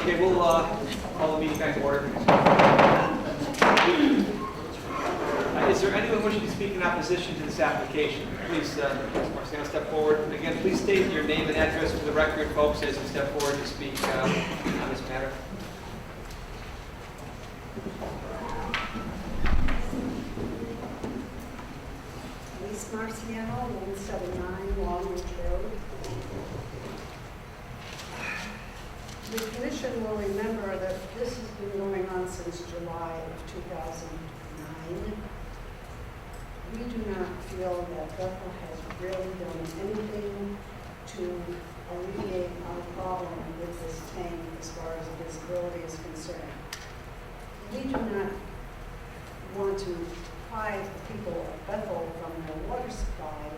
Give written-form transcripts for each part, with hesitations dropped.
Okay, we'll call the meeting back to order. Is there anyone wishing to speak in opposition to this application? Please, Marciano, step forward. And again, please state your name and address for the record, folks, as you step forward to speak on this matter. Elise Marciano, 179 Longridge Road. The commission will remember that this has been going on since July of 2009. We do not feel that Bethel has really done anything to alleviate our problem with this tank as far as visibility is concerned. We do not want to deprive the people of Bethel from their water supply.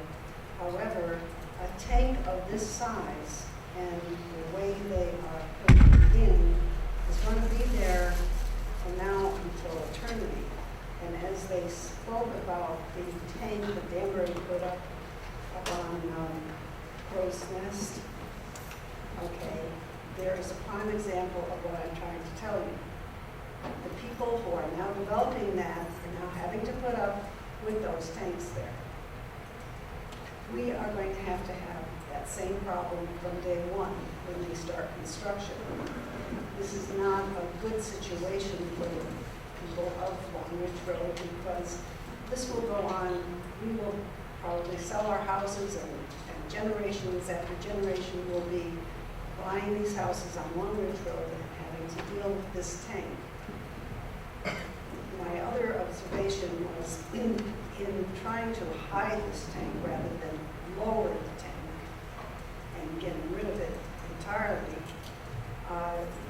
However, a tank of this size and the way they are put in is going to be there from now until eternity. And as they spoke about the tank that Danbury put up on Crow's Nest, okay, there is a prime example of what I'm trying to tell you. The people who are now developing that are now having to put up with those tanks there. We are going to have that same problem from day one when they start construction. This is not a good situation for the people of Longridge Road because this will go on. We will probably sell our houses and generations after generation will be buying these houses on Longridge Road and having to deal with this tank. My other observation was in trying to hide this tank rather than lower the tank and getting rid of it entirely.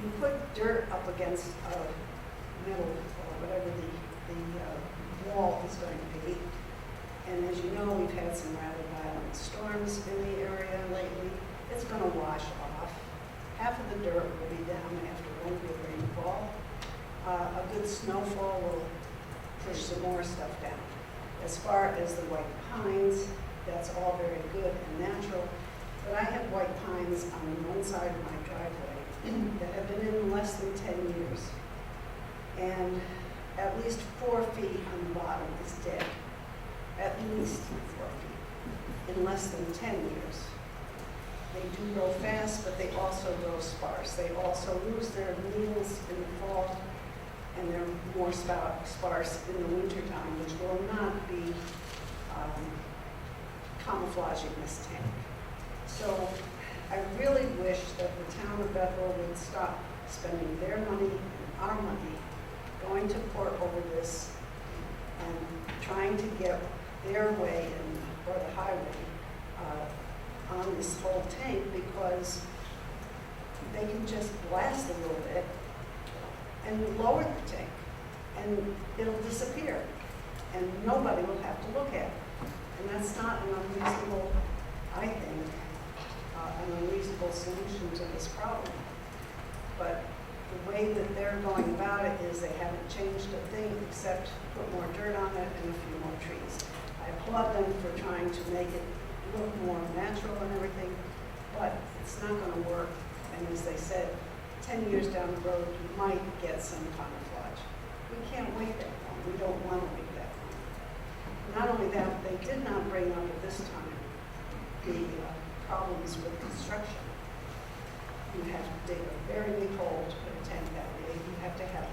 You put dirt up against a metal or whatever the wall is going to be. And as you know, we've had some rather violent storms in the area lately. It's going to wash off. Half of the dirt will be down after one good rainfall. A good snowfall will push some more stuff down. As far as the white pines, that's all very good and natural. But I have white pines on one side of my driveway that have been in less than 10 years. And at least 4 feet on the bottom is dead. At least 4 feet in less than 10 years. They do grow fast, but they also grow sparse. They also lose their needles in the fall, and they're more sparse in the wintertime, which will not be camouflaging this tank. So I really wish that the town of Bethel would stop spending their money and our money going to court over this and trying to get their way or the highway on this whole tank because they can just blast a little bit and lower the tank and it'll disappear and nobody will have to look at it. And that's not an unreasonable, I think, an unreasonable solution to this problem. But the way that they're going about it is they haven't changed a thing except put more dirt on it and a few more trees. I applaud them for trying to make it look more natural and everything, but it's not going to work. And as they said, 10 years down the road, you might get some camouflage. We can't wait that long. We don't want to wait that long. Not only that, they did not bring up at this time the problems with construction. You have to dig a very big hole to put a tank that way. You have to have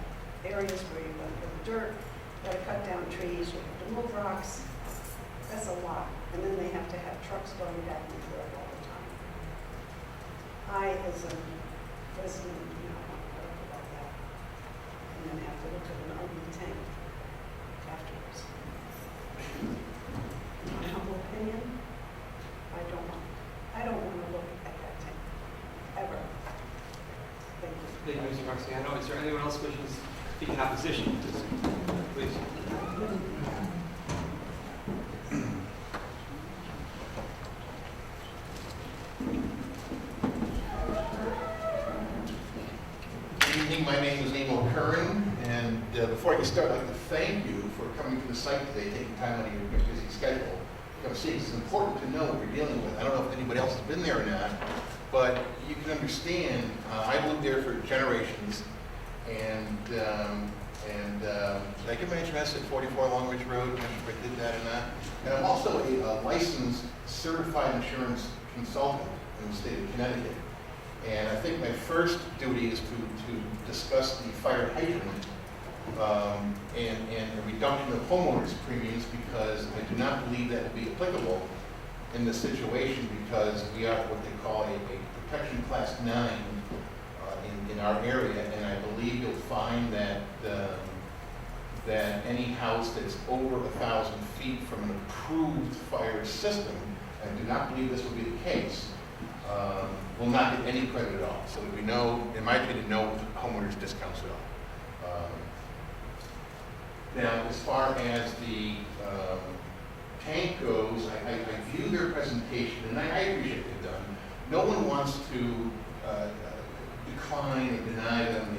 areas where you're going to put dirt, you've got to cut down trees, you have to move rocks. That's a lot. And then they have to have trucks going back and forth all the time. I, as a resident, do not want to talk about that. And then have to look at an ugly tank afterwards. My humble opinion, I don't want to look at that tank, ever. Thank you. Thank you, Mr. Marciano. Is there anyone else wishing to speak in opposition to this? Please. Good evening. My name is Emil Curran, and before I get started, I'd like to thank you for coming to the site today, taking time out of your busy schedule. Because see, it's important to know what you're dealing with. I don't know if anybody else has been there or not, But you can understand, I lived there for generations, and did I give my address at 44 Long Ridge Road? I'm not sure if I did that or not. And I'm also a licensed certified insurance consultant in the state of Connecticut. And I think my first duty is to discuss the fire hydrant and the reduction of homeowners' premiums, because I do not believe that will be applicable in this situation, because we are what they call a protection class 9 in our area, and I believe you'll find that that any house that's over 1,000 feet from an approved fire system, and I do not believe this will be the case, will not get any credit at all. So there'll be no, in my opinion, no homeowners discounts at all. Now, as far as the tank goes, I view their presentation, and I appreciate what they've done. No one wants to decline or deny them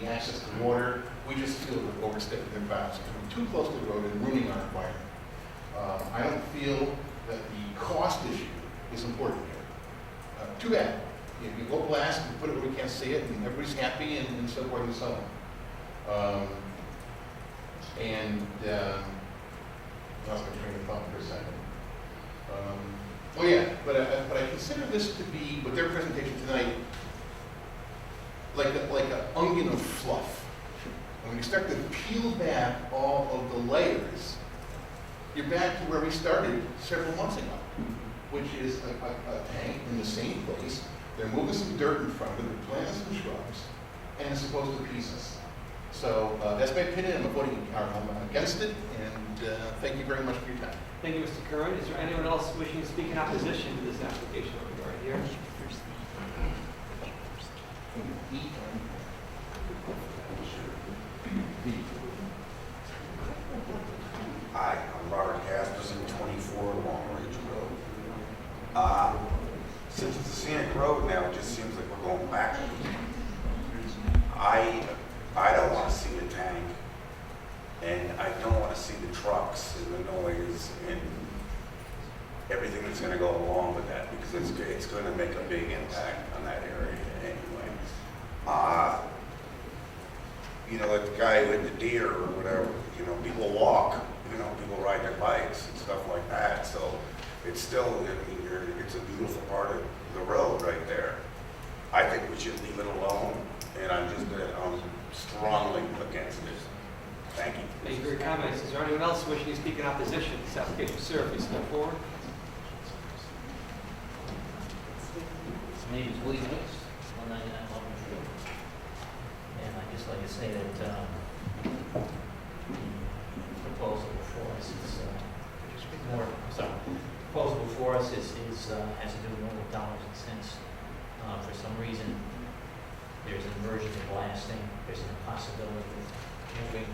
the access to water. We just feel we're overstepping their bounds, coming too close to the road and ruining our environment. I don't feel that the cost issue is important here. Too bad. You go blast and put it where we can't see it, and everybody's happy, and so forth and so on. I was going to train of thought for a second. Oh yeah, but I consider this to be, with their presentation tonight, like an onion of fluff. And when you start to peel back all of the layers, you're back to where we started several months ago, which is a tank in the same place. They're moving some dirt in front of it, they're planting some shrubs, and it's supposed to appease us. So that's my opinion. I'm against it, and thank you very much for your time. Thank you, Mr. Curran. Is there anyone else wishing to speak in opposition to this application over right here? Hi, I'm Robert Casperson, 24 Long Ridge Road. Since it's a scenic road now, it just seems like we're going backwards. I don't want to see the tank, and I don't want to see the trucks and the noise and everything that's going to go along with that, because it's going to make a big impact on that area anyway. Like the guy with the deer or whatever, people walk, people ride their bikes and stuff like that. So it's still, it's a beautiful part of the road right there. I think we should leave it alone, and I'm strongly against it. Thank you. Thank you for your comments. Is there anyone else wishing to speak in opposition to this application? Sir, please step forward. My name is William Hicks, 199 Long Ridge Road. And I'd just like to say that the proposal before us is proposal before us has to do more with dollars and cents. For some reason, there's an aversion to blasting. There's an impossibility of moving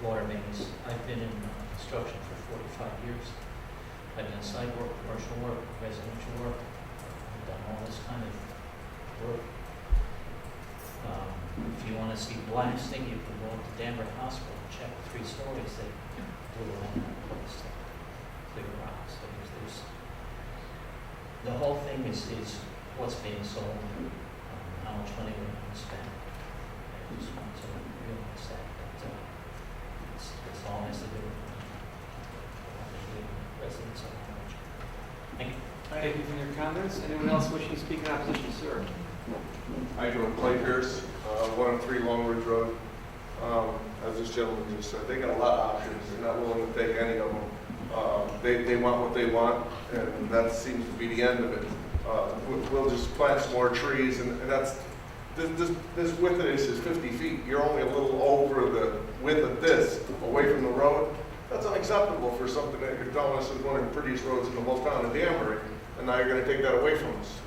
water mains. I've been in construction for 45 years. I've done site work, commercial work, residential work. I've done all this kind of work. If you want to see blasting, you can go up to Danbury Hospital and check 3 stories. They blew around that place to clear rocks. So there's the whole thing is what's being sold, how much money we're going to spend. I just want to realize that it's all has to do with the residents of the village. Thank you. Thank you for your comments. Anyone else wishing to speak in opposition? Sir. How you doing? Clay Pierce, 103 Long Ridge Road. As this gentleman just said, they got a lot of options. They're not willing to take any of them. They want what they want, and that seems to be the end of it. We'll just plant some more trees, and that's this width of this is 50 feet. You're only a little over the width of this away from the road. That's unacceptable for something that you're telling us is one of the prettiest roads in the whole town of Danbury, and now you're going to take that away from us.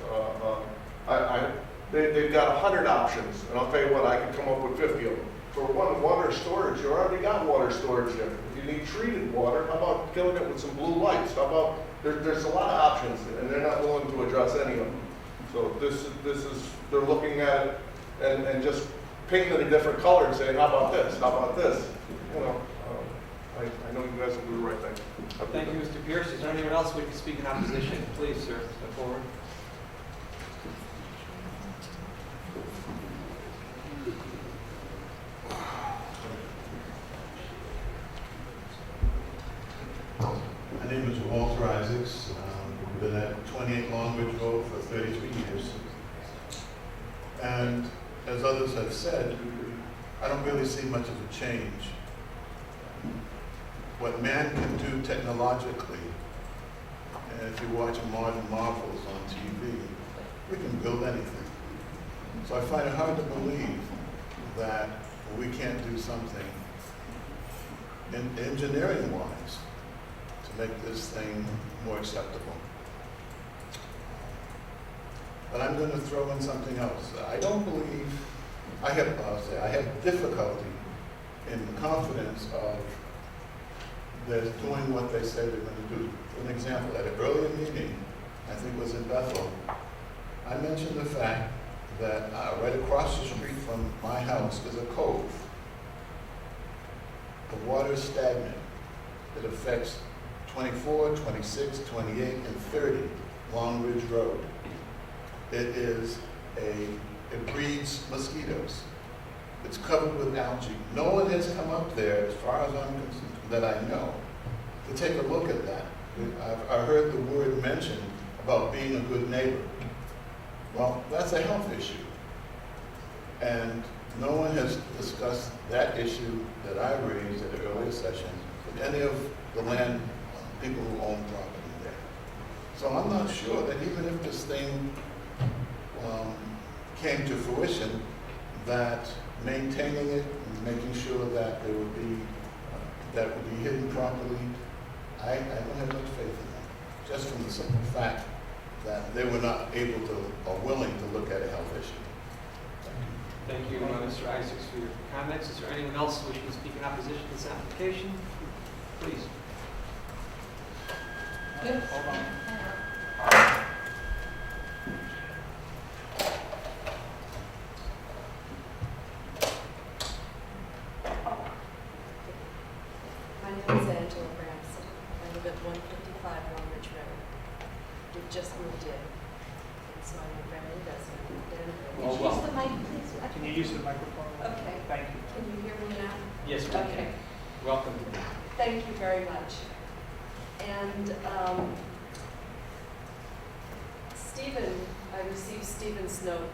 They've got 100 options, and I'll tell you what, I can come up with 50 of them. For one, water storage, you already got water storage there. If you need treated water, how about killing it with some blue lights? How about, there's a lot of options, and they're not willing to address any of them. So this is they're looking at it and just painting it a different color and saying, how about this? How about this? I know you guys will do the right thing. Thank you, Mr. Pierce. Is there anyone else wishing to speak in opposition? Please, sir, step forward. Walter Isaacs. Been at 28 Long Ridge Road for 33 years. And as others have said, I don't really see much of a change. What man can do technologically, and if you watch modern marvels on TV, we can build anything. So I find it hard to believe that we can't do something engineering-wise to make this thing more acceptable. But I'm going to throw in something else. I don't believe, I have difficulty in the confidence of they're doing what they say they're going to do. For an example, at an earlier meeting, I think it was in Bethel, I mentioned the fact that right across the street from my house is a cove. The water is stagnant. It affects 24, 26, 28, and 30 Long Ridge Road. It breeds mosquitoes. It's covered with algae. No one has come up there, as far as I'm concerned, that I know, to take a look at that. I heard the word mentioned about being a good neighbor. Well, that's a health issue. And no one has discussed that issue that I raised at an earlier session with any of the land people who own property there. So I'm not sure that even if this thing came to fruition, that maintaining it and making sure that there would be that would be hidden properly, I don't have much faith in that. Just from the simple fact that they were not able to or willing to look at a health issue. Thank you, Mr. Isaacs, for your comments. Is there anyone else wishing to speak in opposition to this application? Please. Hold on. My name is Angela Bramson. I live at 155 Long Ridge Road. We've just moved in. And so I'm a family resident of Denver. Oh, Would you use the mic, please? Can you use the microphone? Okay. Thank you. Can you hear me now? Yes, we Okay. can. Welcome. Thank you very much. And Stephen, I received Stephen's note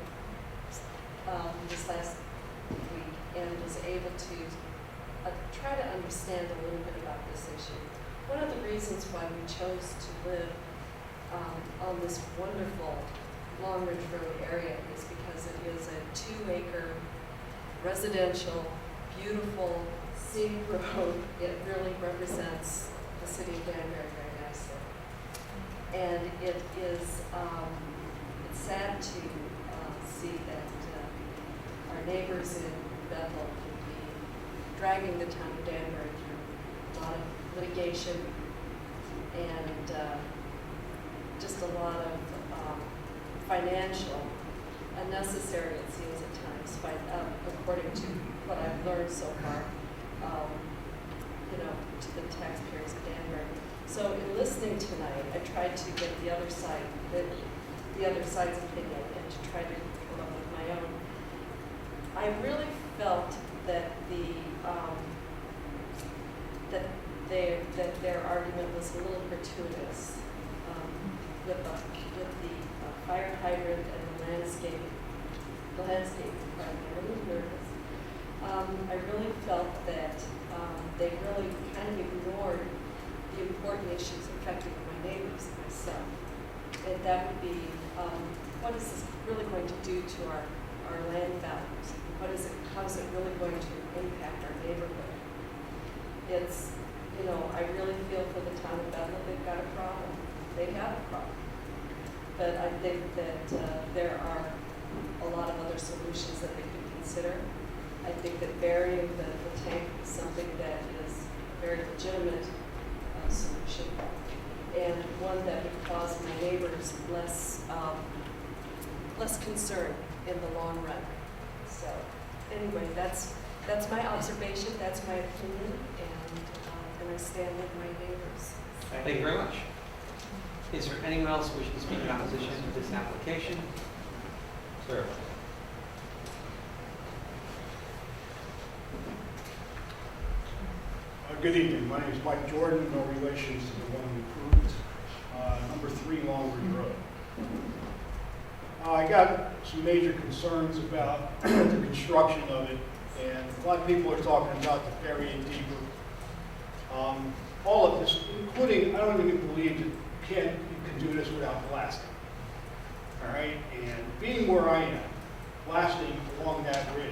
this last week and was able to try to understand a little bit about this issue. One of the reasons why we chose to live on this wonderful Long Ridge Road area is because it is a 2-acre residential, beautiful, scenic road. It really represents the city of Danbury very nicely. And it is, it's sad to see that our neighbors in Bethel will be dragging the town of Danbury through a lot of litigation and just a lot of financial, unnecessary, it seems at times, according to what I've learned so far, to the taxpayers of Danbury. So in listening tonight, I tried to get the other side, the other side's opinion, and to try to come up with my own. I really felt that that their argument was a little gratuitous with the fire hydrant and the landscape. I'm a little nervous. I really felt that they really kind of ignored the important issues affecting my neighbors and myself. And that would be, what is this really going to do to our land values? How is it really going to impact our neighborhood? It's, I really feel for the town of Bethel, they've got a problem. They have a problem. But I think that there are a lot of other solutions that they could consider. I think that burying the tank is something that is a very legitimate solution, and one that would cause my neighbors less concern in the long run. So anyway, that's my observation, that's my opinion, and I stand with my neighbors. Thank you very much. Is there anyone else wishing to speak in opposition to this application? Sir. Good evening. My name is Mike Jordan, no relations to the one who approved 103 Longridge Road. I got some major concerns about the construction of it, and a lot of people are talking about to bury it deeper. All of this, including, I don't even believe that you can do this without blasting. All right, and being where I am, blasting along that ridge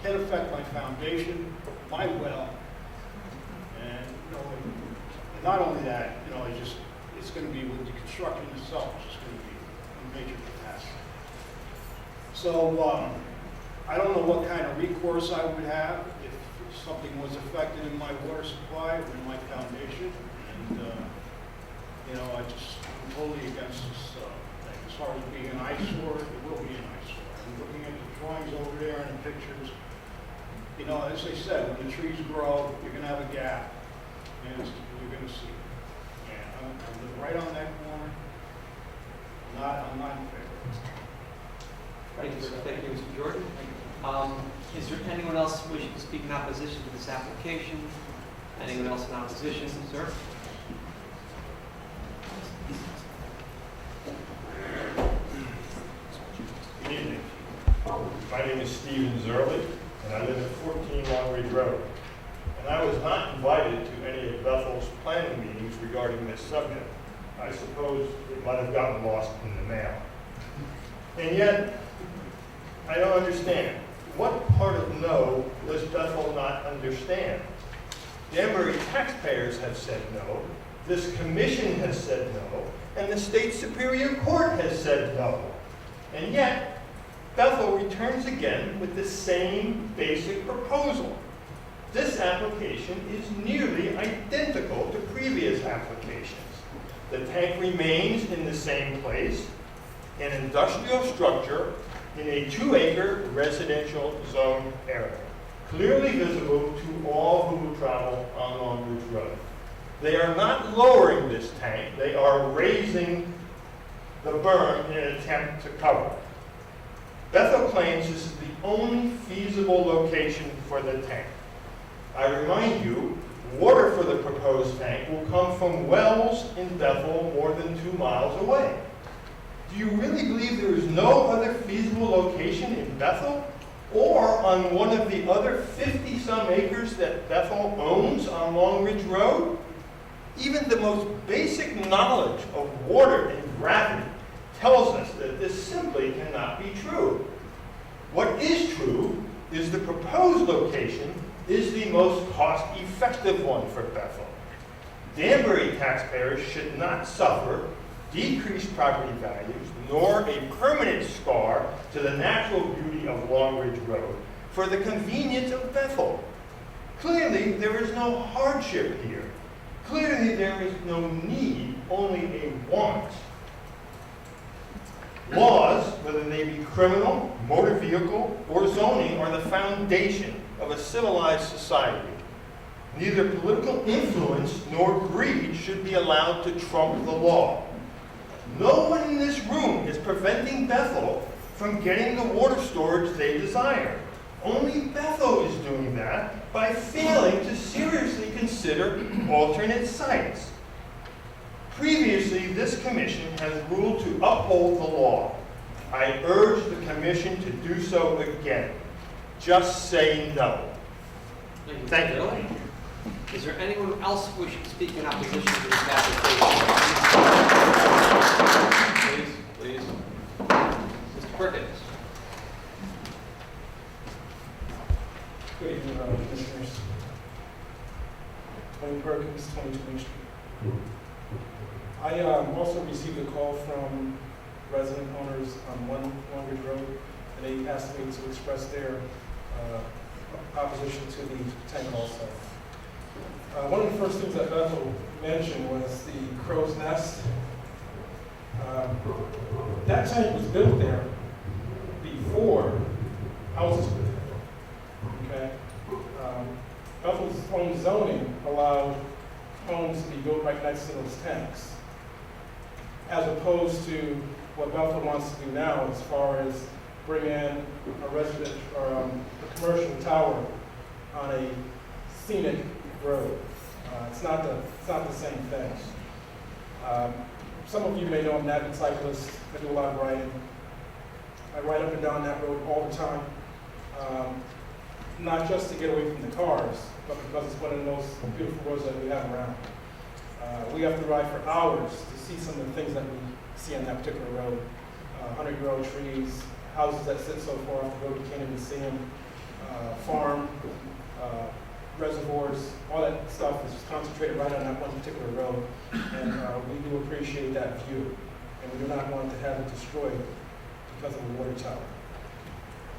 can affect my foundation, my well, and and not only that, it's going to be with the construction itself, it's just going to be a major capacity. So I don't know what kind of recourse I would have if something was affected in my water supply or in my foundation, and I'm totally against this thing. As far as being an eyesore, it will be an eyesore. I'm looking at the drawings over there and the pictures. As they said, when the trees grow, you're going to have a gap, and you're going to see it. And I live right on that corner. I'm not in favor of this. Thank you, Mr. Jordan. Is there anyone else wishing to speak in opposition to this application? Anyone else in opposition, sir? Good evening. My name is Stephen Zerley, and I live at 14 Longridge Road. And I was not invited to any of Bethel's planning meetings regarding this subject. I suppose it might have gotten lost in the mail. And yet, I don't understand. What part of no does Bethel not understand? Danbury taxpayers have said no, this commission has said no, and the state superior court has said no. And yet, Bethel returns again with the same basic proposal. This application is nearly identical to previous applications. The tank remains in the same place, an industrial structure in a 2-acre residential zone area, clearly visible to all who will travel on Longridge Road. They are not lowering this tank, they are raising the berm in an attempt to cover it. Bethel claims this is the only feasible location for the tank. I remind you, water for the proposed tank will come from wells in Bethel more than 2 miles away. Do you really believe there is no other feasible location in Bethel or on one of the other 50-some acres that Bethel owns on Longridge Road? Even the most basic knowledge of water and gravity tells us that this simply cannot be true. What is true is the proposed location is the most cost-effective one for Bethel. Danbury taxpayers should not suffer decreased property values nor a permanent scar to the natural beauty of Longridge Road for the convenience of Bethel. Clearly, there is no hardship here. Clearly, there is no need, only a want. Laws, whether they be criminal, motor vehicle, or zoning, are the foundation of a civilized society. Neither political influence nor greed should be allowed to trump the law. No one in this room is preventing Bethel from getting the water storage they desire. Only Bethel is doing that by failing to seriously consider alternate sites. Previously, this commission has ruled to uphold the law. I urge the commission to do so again. Just say no. Thank you. Is there anyone else wishing to speak in opposition to this application? Please. Mr. Perkins. Good evening, Commissioners. Wayne Perkins, 22 Main Street. I also received a call from resident owners on Longridge Road, and they asked me to express their opposition to the tank also. One of the first things that Bethel mentioned was the crow's nest. That tank was built there before houses were there. Okay? Bethel's own zoning allowed homes to be built right next to those tanks, as opposed to what Bethel wants to do now, as far as bring in a residential or a commercial tower on a scenic road. It's not the same thing. Some of you may know I'm an avid cyclist. I do a lot of riding. I ride up and down that road all the time, not just to get away from the cars, but because it's one of the most beautiful roads that we have around. We have to ride for hours to see some of the things that we see on that particular road. 100-year-old trees, houses that sit so far off the road you can't even see them, farm, reservoirs, all that stuff is concentrated right on that one particular road. And we do appreciate that view, and we do not want to have it destroyed because of a water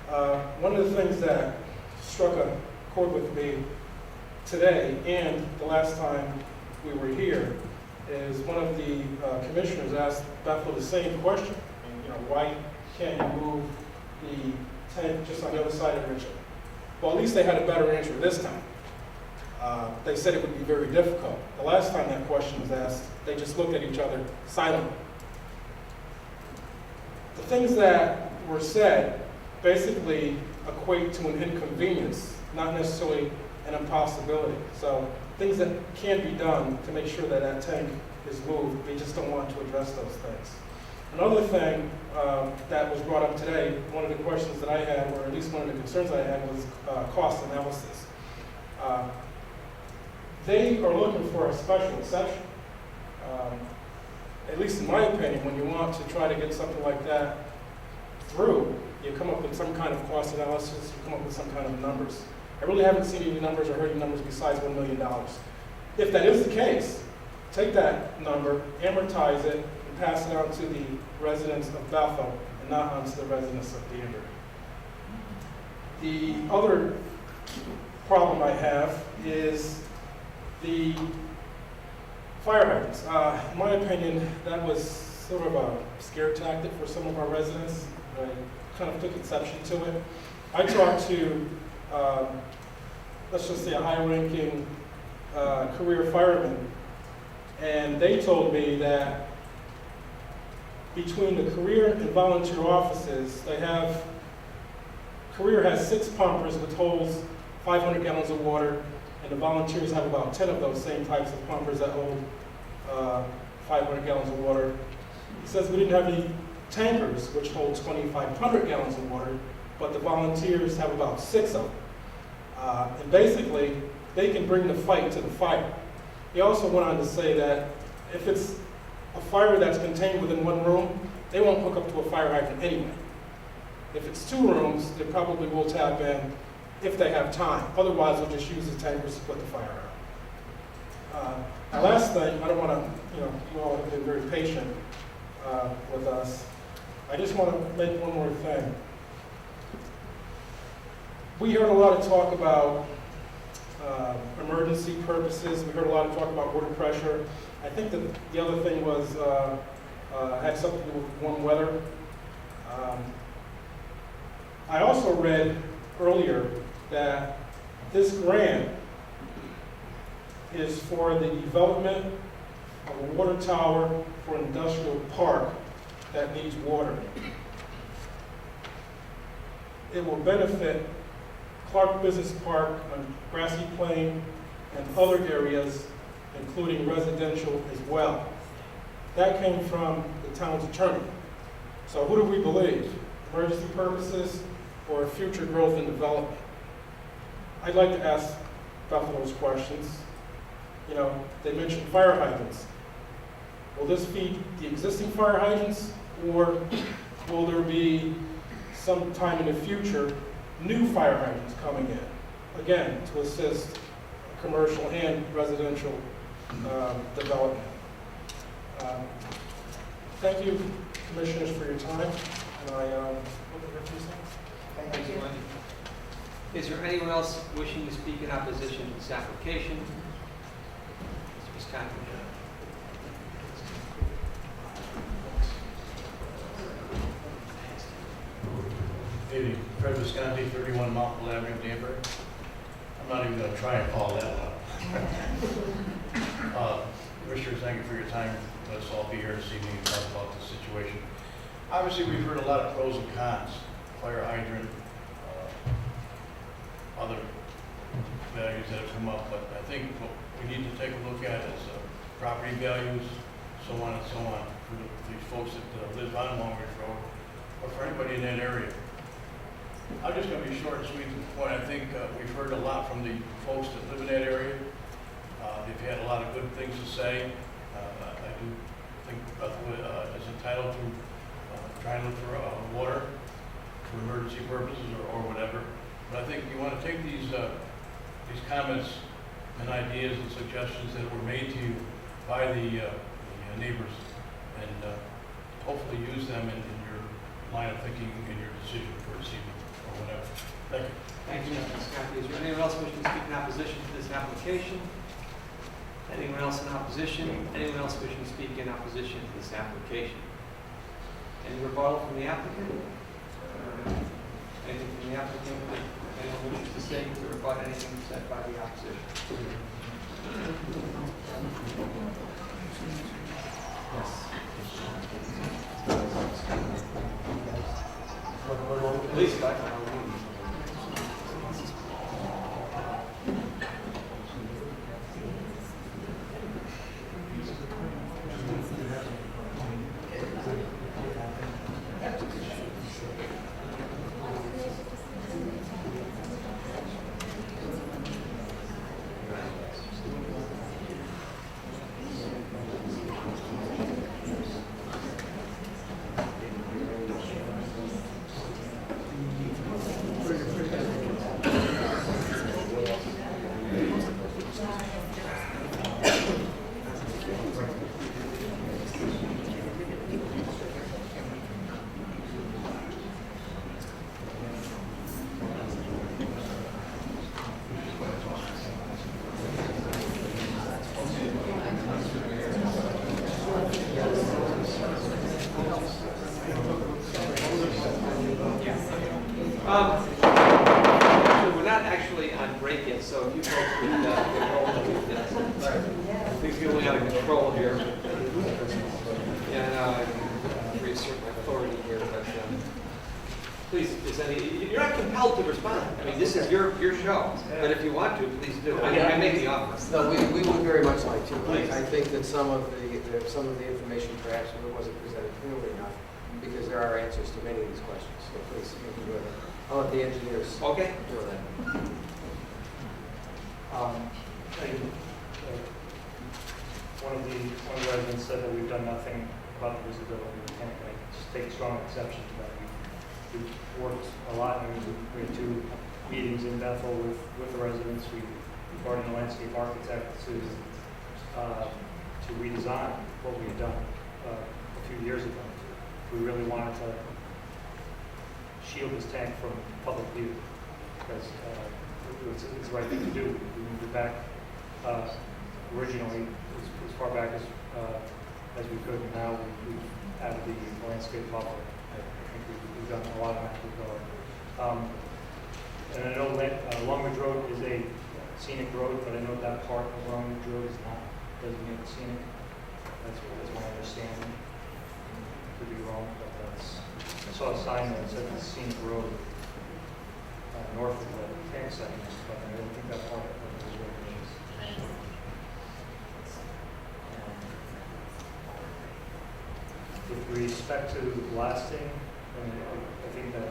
tower. One of the things that struck a chord with me today and the last time we were here is one of the commissioners asked Bethel the same question. Why can't you move the tank just on the other side of Richard? Well, at least they had a better answer this time. They said it would be very difficult. The last time that question was asked, they just looked at each other silently. The things that were said basically equate to an inconvenience, not necessarily an impossibility. So things that can be done to make sure that that tank is moved, they just don't want to address those things. Another thing that was brought up today, one of the questions that I had, or at least one of the concerns I had, was cost analysis. They are looking for a special exception. At least in my opinion, when you want to try to get something like that through, you come up with some kind of cost analysis, you come up with some kind of numbers. I really haven't seen any numbers or heard any numbers besides $1 million. If that is the case, take that number, amortize it, and pass it on to the residents of Bethel and not onto the residents of Danbury. The other problem I have is the fire hydrants. In my opinion, that was sort of a scare tactic for some of our residents. I kind of took exception to it. I talked to, let's just say, a high-ranking career fireman, and they told me that between the career and volunteer offices, career has 6 pumpers which holds 500 gallons of water, and the volunteers have about 10 of those same types of pumpers that hold 500 gallons of water. He says we didn't have any tankers which hold 2,500 gallons of water, but the volunteers have about 6 of them. And basically, they can bring the fight to the fire. He also went on to say that if it's a fire that's contained within one room, they won't hook up to a fire hydrant anyway. If it's 2 rooms, they probably will tap in if they have time. Otherwise, they'll just use the tankers to put the fire out. The last thing, I don't want to, you all have been very patient with us. I just want to make one more thing. We heard a lot of talk about emergency purposes. We heard a lot of talk about water pressure. I think that the other thing was had something to do with warm weather. I also read earlier that this grant is for the development of a water tower for an industrial park that needs water. It will benefit Clark Business Park on Grassy Plain and other areas, including residential as well. That came from the town's attorney. So who do we believe? Emergency purposes or future growth and development? I'd like to ask Bethel those questions. They mentioned fire hydrants. Will this feed the existing fire hydrants, or will there be sometime in the future new fire hydrants coming in, again, to assist commercial and residential development? Thank you, commissioners, for your time, and I look at your things. Thank you. Is there anyone else wishing to speak in opposition to this application? Mr. Visconti. Hey, Fred Visconti, 31 Mount Avenue, Danbury. I'm not even going to try and follow that up. Commissioners, thank you for your time. Let's all be here this evening to talk about this situation. Obviously, we've heard a lot of pros and cons. Fire hydrant, other values that have come up, but I think what we need to take a look at is property values, so on and so on. for these folks that live on Long Ridge Road, or for anybody in that area. I'm just gonna be short and sweet to the point. I think we've heard a lot from the folks that live in that area. They've had a lot of good things to say. I do think Bethel is entitled to try and look for water for emergency purposes or whatever. But I think you want to take these comments and ideas and suggestions that were made to you by the neighbors and hopefully use them in your line of thinking in your decision for this evening or whatever. Thank you. Thank you, Mr. Scotty. Is there anyone else wishing to speak in opposition to this application? Anyone else in opposition? Anyone else wishing to speak in opposition to this application? Any rebuttal from the applicant? Anything from the applicant that anyone wishes to say to rebut anything said by the opposition? Yes. Please, go ahead. We're not actually on break yet, so if you folks would roll things get a little out of control here. Yeah, I reassert my authority here, but please, you're not compelled to respond. I mean, this is your show, but if you want to, please do. I make the offer. No, we would very much like to. Please. I think that some of the information perhaps wasn't presented clearly enough, because there are answers to many of these questions. So please, you can go ahead. I'll let the engineers Okay. do that. One of the residents said that we've done nothing about the visibility of the tank. I just take strong exception to that. We've worked a lot, and we had 2 meetings in Bethel with the residents. We brought in a landscape architect to redesign what we had done a few years ago. We really wanted to shield this tank from public view because it's the right thing to do. We moved it back originally as far back as we could, and now we've added the landscape buffer. I think we've done a lot in that regard. And I know Long Ridge Road is a scenic road, but I know that part of Long Ridge Road is not designated scenic. That's my understanding. Could be wrong, but I saw a sign that said the scenic road north of the tank section, but I don't think that part of the road is. With respect to blasting, I think that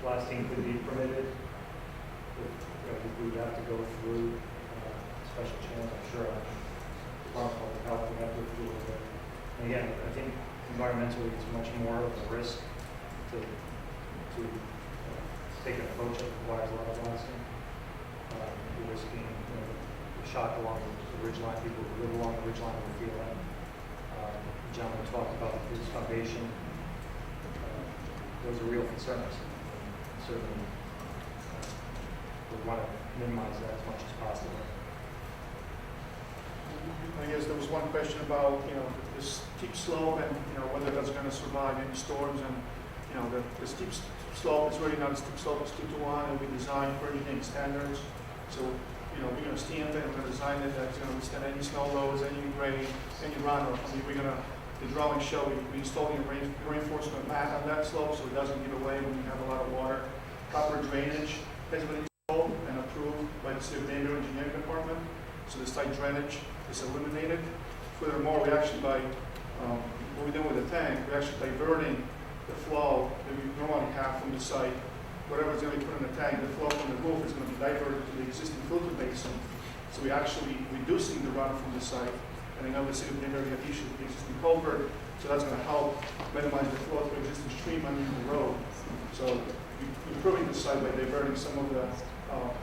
blasting could be permitted. We would have to go through special channels, I'm sure. Department of Health would have to do with it. And again, I think environmentally it's much more of a risk to take an approach that requires a lot of blasting. The risk being, the shock along the ridgeline, people who live along the ridgeline will feel that. The gentleman talked about his foundation. Those are real concerns. Certainly, we want to minimize that as much as possible. I guess there was one question about, this steep slope and, whether that's going to survive any storms. And, the steep slope is really not a steep slope, it's 2-to-1, and we designed for anything standards. So, we're going to stamp it and we're going to design it that's going to withstand any snow loads, any rain, any runoff. I mean, the drawings show we installing a reinforcement mat on that slope so it doesn't give away when you have a lot of water. Proper drainage has been installed and approved by the City of Danville Engineering Department. So this tight drainage is eliminated. Furthermore, we actually, by What we're doing with the tank, we're actually diverting the flow that we normally have from the site. Whatever's going to be put in the tank, the flow from the roof is going to be diverted to the existing filter basin. So we're actually reducing the run from the site. And I know the city of Danbury have issued the existing culvert, so that's going to help minimize the flow to existing stream underneath the road. So we're improving the site by diverting some of the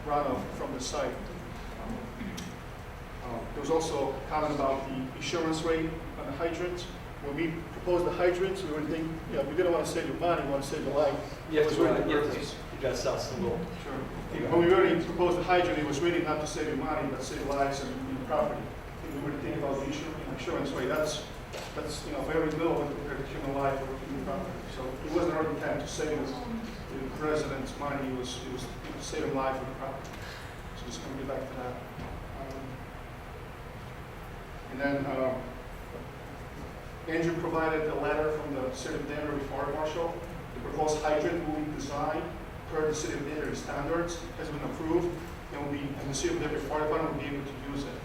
runoff from the site. There was also a comment about the insurance rate on the hydrants. When we proposed the hydrants, we were thinking, we didn't want to save your money, we want to save your life. You have It was to, really you purpose. got to sell some little. Sure. When we already proposed the hydrant, it was really not to save your money, but save lives and property. If we were to think about the insurance rate, that's very little when compared to human life or human property. So it wasn't our intent to save the residents' money, it was saving life and property. So just going to get back to that. And then Andrew provided a letter from the City of Danbury Fire Marshal. The proposed hydrant will be designed per the City of Danbury standards, has been approved, and the City of Danbury Fire Department will be able to use it.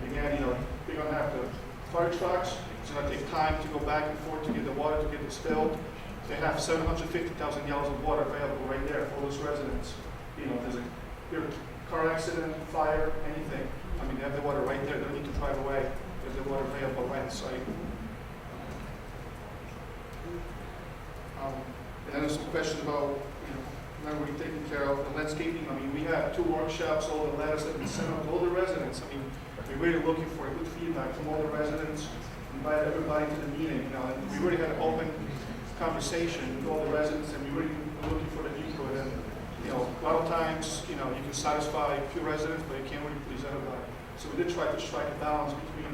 Again, we're going to have the fire trucks. It's going to take time to go back and forth to get the water to get distilled. They have 750,000 gallons of water available right there for those residents. If there's a car accident, fire, anything, they have the water right there. They don't need to drive away. They have the water available right on site. And then there's some question about, when we're taking care of the landscaping. We have 2 workshops, all the letters that have been sent out to all the residents. We're really looking for a good feedback from all the residents, invite everybody to the meeting, and we really had an open conversation with all the residents, and we really were looking for the input. And, a lot of times, you can satisfy a few residents, but you can't really please everybody. So we did try to strike a balance between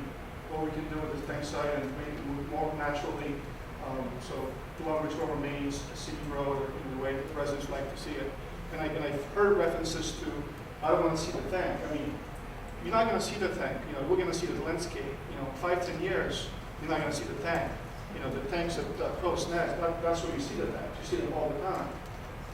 what we can do with the tank site and make it move more naturally. So Long Ridge Road remains a city road in the way that residents like to see it. And I've heard references to, I don't want to see the tank. You're not going to see the tank. We're going to see the landscape. 5-10 years, you're not going to see the tank. The tanks at Crow's Nest, that's where you see the tanks. You see them all the time.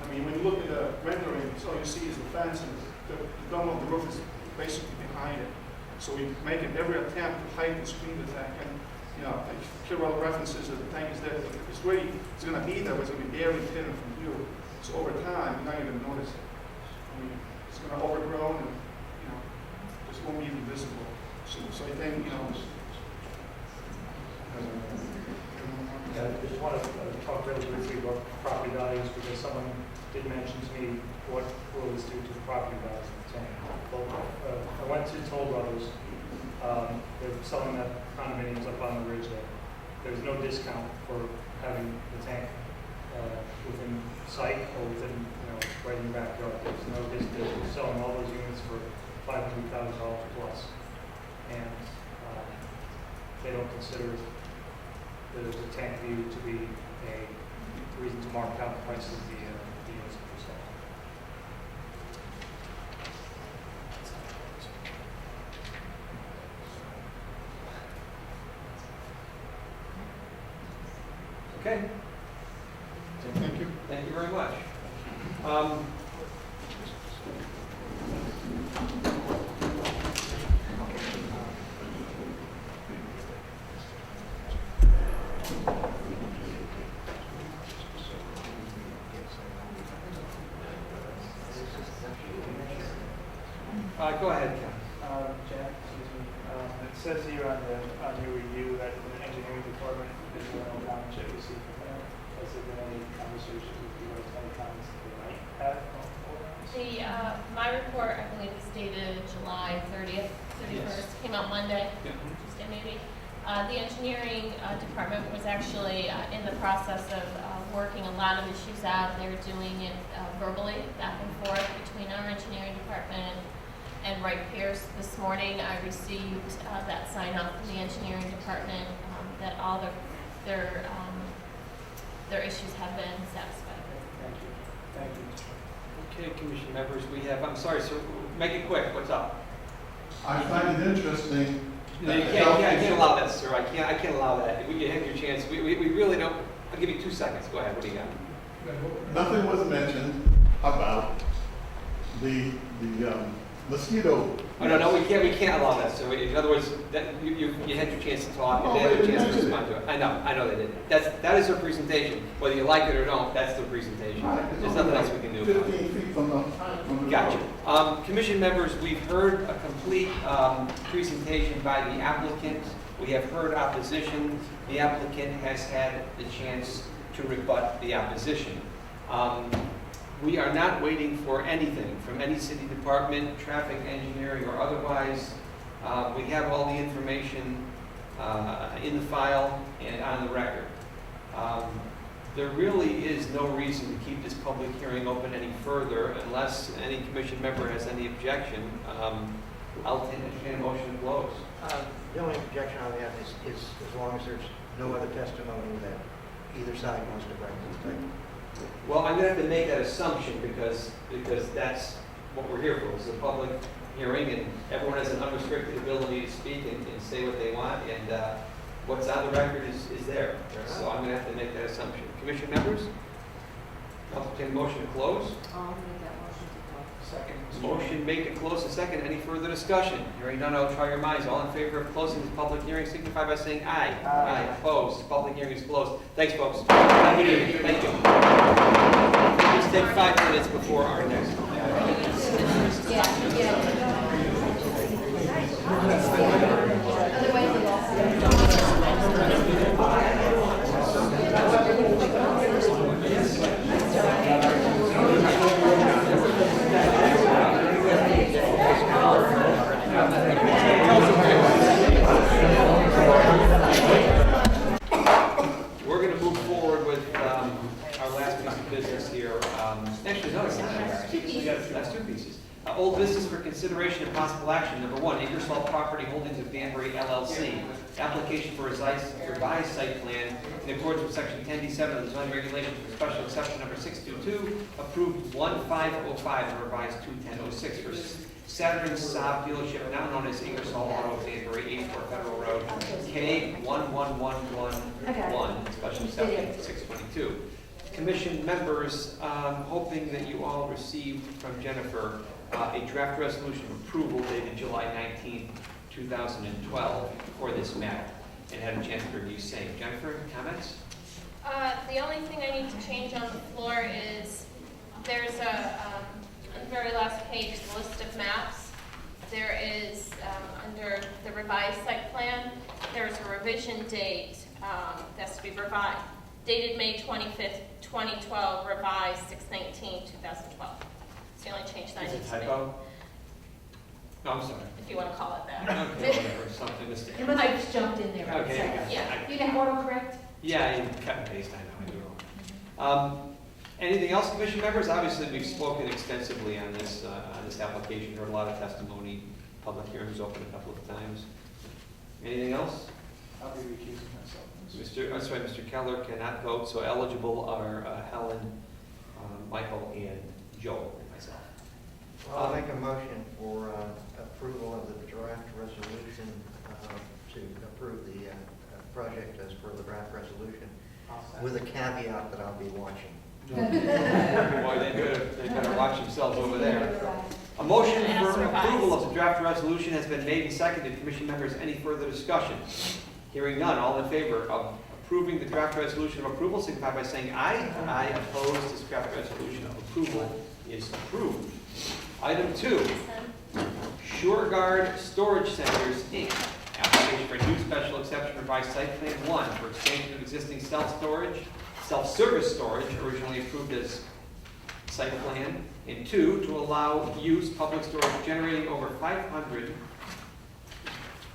When you look at the renderings, all you see is the fence, and the dome of the roof is basically behind it. So we make every attempt to hide and screen the tank. And I hear all the references that the tank is there. It's going to be there, but it's going to be barely hidden from view. So over time, you're not even going to notice it. It's going to overgrow and just won't be even visible. So I think I just want to talk really briefly about property values because someone did mention to me what will this do to the property values of the tank. Well, I went to Toll Brothers. They're selling that condominiums up on the ridge there. There's no discount for having the tank within sight or within, right in your backyard. There's no discount. They're selling all those units for $500,000 plus. And they don't consider the tank view to be a reason to mark down the price of the units for sale. Okay. thank you. Thank you very much. Go ahead, Ken. Jack, excuse me. It says here on your review that the engineering department is going to comments that we see from them. Has there been any conversations with you or any comments that they might have? My report, I believe, is dated July 30th, 31st, came out Monday, Tuesday maybe. The engineering department was actually in the process of working a lot of issues out. They're doing it verbally, back and forth between our engineering department and Wright Pierce. This morning I received that sign off from the engineering department that all their issues have been satisfied with. Thank you. Okay, commission members, we have, I'm sorry, sir, make it quick, what's up? I find it interesting. No, you can't allow that, sir, I can't allow that. We can have your chance, we really don't, I'll give you 2 seconds, go ahead, what do you got? Nothing was mentioned about the Mosquito. Oh, no, we can't allow that, so in other words, that, you had your chance to talk, and they had a chance to respond to it. I know they did. That is their presentation, whether you like it or don't, that's their presentation. There's nothing else we can do about it. 15 feet from the Gotcha. Commission members, we've heard a complete presentation by the applicant. We have heard opposition. The applicant has had the chance to rebut the opposition. We are not waiting for anything from any city department, traffic engineering, or otherwise. We have all the information in the file and on the record. There really is no reason to keep this public hearing open any further unless any commission member has any objection. I'll entertain a motion to close. The only objection on that is as long as there's no other testimony that either side wants to bring to the table. Well, I'm going to have to make that assumption because that's what we're here for. It's a public hearing, and everyone has an unrestricted ability to speak and say what they want, and what's on the record is there. So I'm going to have to make that assumption. Commission members? I'll entertain a motion to close. I'll make that motion to close. Second. Motion made to close and second. Any further discussion? Hearing none, I'll try your minds. All in favor of closing this public hearing signify by saying aye. Aye. Opposed? Public hearing is closed. Thanks, folks. Have a good evening. Thank you. Let's take 5 minutes before our next. We're going to move forward with our last piece of business here. Actually, no, it's not. That's 2 pieces. Old business for consideration and possible action. Number 1, Ingersoll Property Holdings of Danbury LLC. Application for revised site plan in accordance with section 10D7 of the zoning regulations for special exception number 622, approved 1505 and revised 2106 for Saturn Saab dealership, now known as Ingersoll Auto of Danbury, 84 Federal Road, K11111, special exception 622. Commission members, hoping that you all received from Jennifer a draft resolution of approval dated July 19th, 2012 for this matter, and had a chance to review same. Jennifer, comments? The only thing I need to change on the floor is there's on the very last page, the list of maps. There is, under the revised site plan, there's a revision date that's to be revised, dated May 25th, 2012, revised 6/19/2012. It's the only change that I need Is it to make. typo? No, I'm sorry. If you want to call it that. Okay, whatever, something mistake. It must have just jumped in there. Okay, Yeah. You didn't autocorrect? Yeah, you cut and paste, I know, I do it wrong. Anything else, commission members? Obviously, we've spoken extensively on this application, heard a lot of testimony, public hearings open a couple of times. Anything else? I'll be recusing myself. I'm sorry, Mr. Keller cannot vote, so eligible are Helen, Michael, and Joel, and myself. Well, I'll make a motion for approval of the draft resolution to approve the project as per the draft resolution, with a caveat that I'll be watching. Boy, they better watch themselves over there. A motion for approval of the draft resolution has been made and seconded. Commission members, any further discussion? Hearing none, all in favor of approving the draft resolution of approval, signify by saying aye. Aye. Opposed, this draft resolution of approval is approved. Item 2, SureGuard Storage Centers, Inc. Application for a new special exception revised site plan 1 for expansion of existing self-service storage, originally approved as site plan, and 2, to allow use public storage generating over 500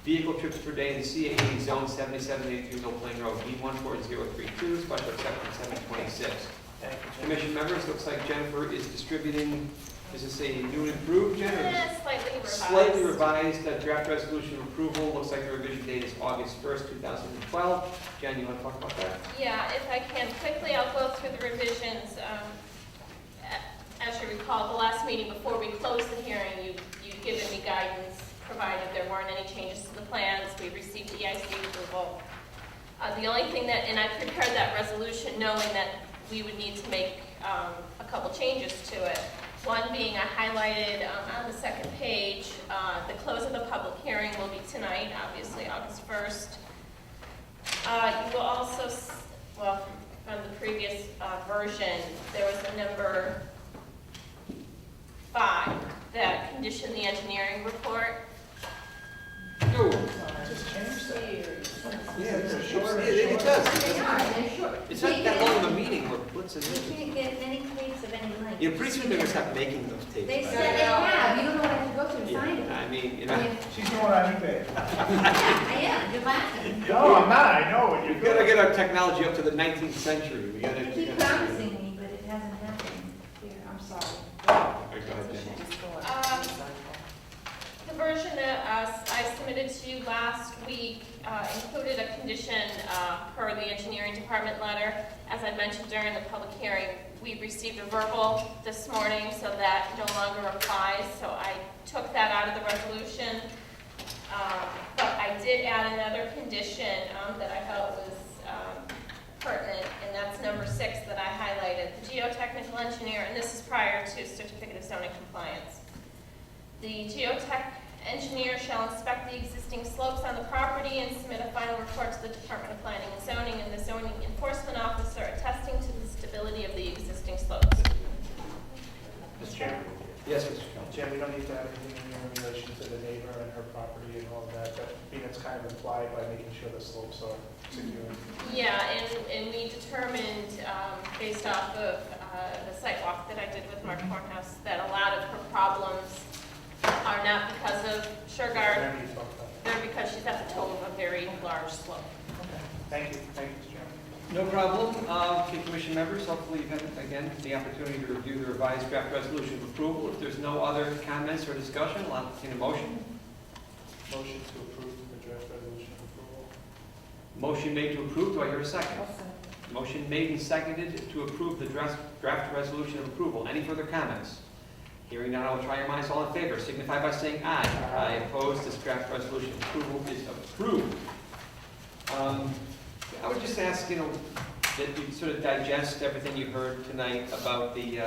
vehicle trips per day in the C80 zone 7783 Mill Plain Road, B14032, special exception 726. Commission members, looks like Jennifer is distributing, is this a new and improved, Jen? Slightly revised. Slightly revised draft resolution of approval. Looks like the revision date is August 1st, 2012. Jen, you want to talk about that? Yeah, if I can quickly, I'll go through the revisions. As you recall, the last meeting before we closed the hearing, you'd given me guidance, provided there weren't any changes to the plans. We received EIC approval. The only thing that, and I prepared that resolution knowing that we would need to make a couple changes to it. One being I highlighted on the second page, the close of the public hearing will be tonight, obviously August 1st. You will also, well, from the previous version, there was a number 5 that conditioned the engineering report. Just change that. Yeah, it does. They are, they're short. It's not that long of a meeting, we're blitzing You it. can't get any tapes of any length. You're pretty soon they're gonna stop making those tapes. They by said the way. they have, you don't know what I have to go through to find it. Yeah, I mean, you I know, mean, She's going on eBay. yeah, I am, you're laughing. No, I'm not, I know what you're we've gotta doing. get our technology up to the 19th century. We gotta. You keep promising me, but it hasn't happened. Here, I'm sorry. All right, go ahead, Jen. The version that I submitted to you last week included a condition per the engineering department letter. As I mentioned during the public hearing, we received a verbal this morning, so that no longer applies. So I took that out of the resolution. But I did add another condition that I felt was pertinent, and that's number 6 that I highlighted. The geotechnical engineer, and this is prior to certificate of zoning compliance. The geotech engineer shall inspect the existing slopes on the property and submit a final report to the Department of Planning and Zoning and the zoning enforcement officer attesting to the stability of the existing slopes. Mr. Chairman, Yes, Mr. Kelly. Jim, we don't need to add anything in here in relation to the neighbor and her property and all of that, but being it's kind of implied by making sure the slopes are secure. Yeah, and we determined, based off of the site walk that I did with Mark Cornhouse, that a lot of her problems are not because of Sureguard, Remember you talked about that. they're because she's at the toe of a very large slope. Thank you, Mr. Chairman. No problem. Okay, commission members, hopefully you've had, again, the opportunity to review the revised draft resolution of approval. If there's no other comments or discussion, I'll entertain a motion. Motion to approve the draft resolution of approval. Motion made to approve. Do I hear a second? Motion made and seconded to approve the draft resolution of approval. Any further comments? Hearing none, I will try your minds. All in favor, signify by saying aye. Aye. Opposed, this draft resolution approval is approved. I would just ask, that you sort of digest everything you heard tonight about the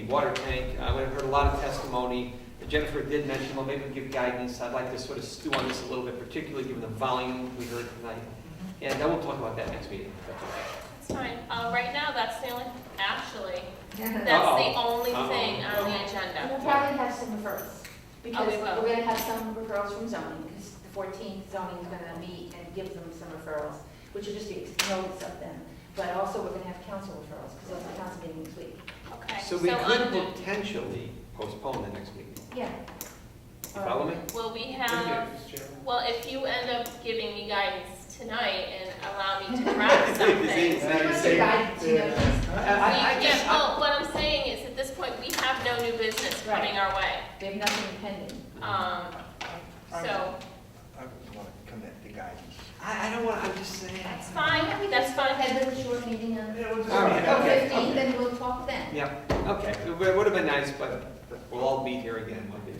water tank. I've heard a lot of testimony. Jennifer did mention, well, maybe give guidance. I'd like to sort of stew on this a little bit, particularly given the volume we heard tonight. And then we'll talk about that next meeting. That's fine. Right now, that's the only, actually, that's Uh-oh. the only thing on the agenda. We'll probably have some referrals, because we will. we're gonna have some referrals from zoning, because the 14th zoning is gonna meet and give them some referrals, which will just be notes of them. But also, we're gonna have council referrals, because there's a council meeting this week. Okay. So we could on- potentially postpone the next meeting. Yeah. You follow me? Will we Thank have, you, Mr. Chairman. well, if you end up giving me guidance tonight and allow me to draft something. See, What's the guidance, you know, just- Yeah, well, what I'm saying is, at this point, we have no new business coming our way. We have nothing pending. So, I wouldn't want to commit to guidance. I don't want, I'm just saying. that's fine, that's Go fine. ahead with a short meeting on Yeah, we'll just- All right, on okay, 15th, okay. and we'll talk then. Yeah, okay. It would have been nice, but we'll all meet here again one day.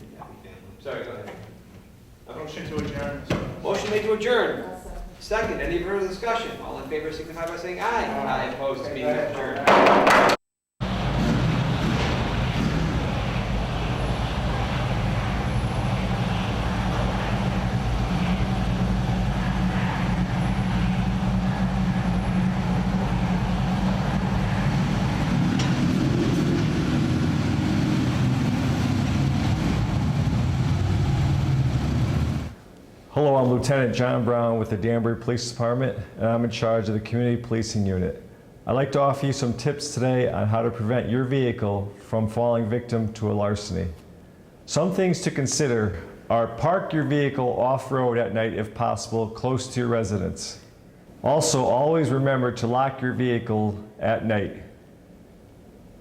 Sorry, go ahead. Motion to adjourn. Mr. Chairman. Motion made to adjourn. Second, any further discussion? All in favor signify by saying aye. Aye, opposed, meeting adjourned. Hello, I'm Lieutenant John Brown with the Danbury Police Department, and I'm in charge of the Community Policing Unit. I'd like to offer you some tips today on how to prevent your vehicle from falling victim to a larceny. Some things to consider are park your vehicle off-road at night if possible, close to your residence. Also, always remember to lock your vehicle at night.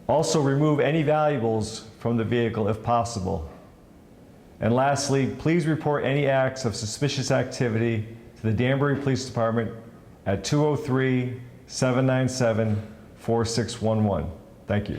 Also, remove any valuables from the vehicle if possible. And lastly, please report any acts of suspicious activity to the Danbury Police Department at 203-797-4611. Thank you.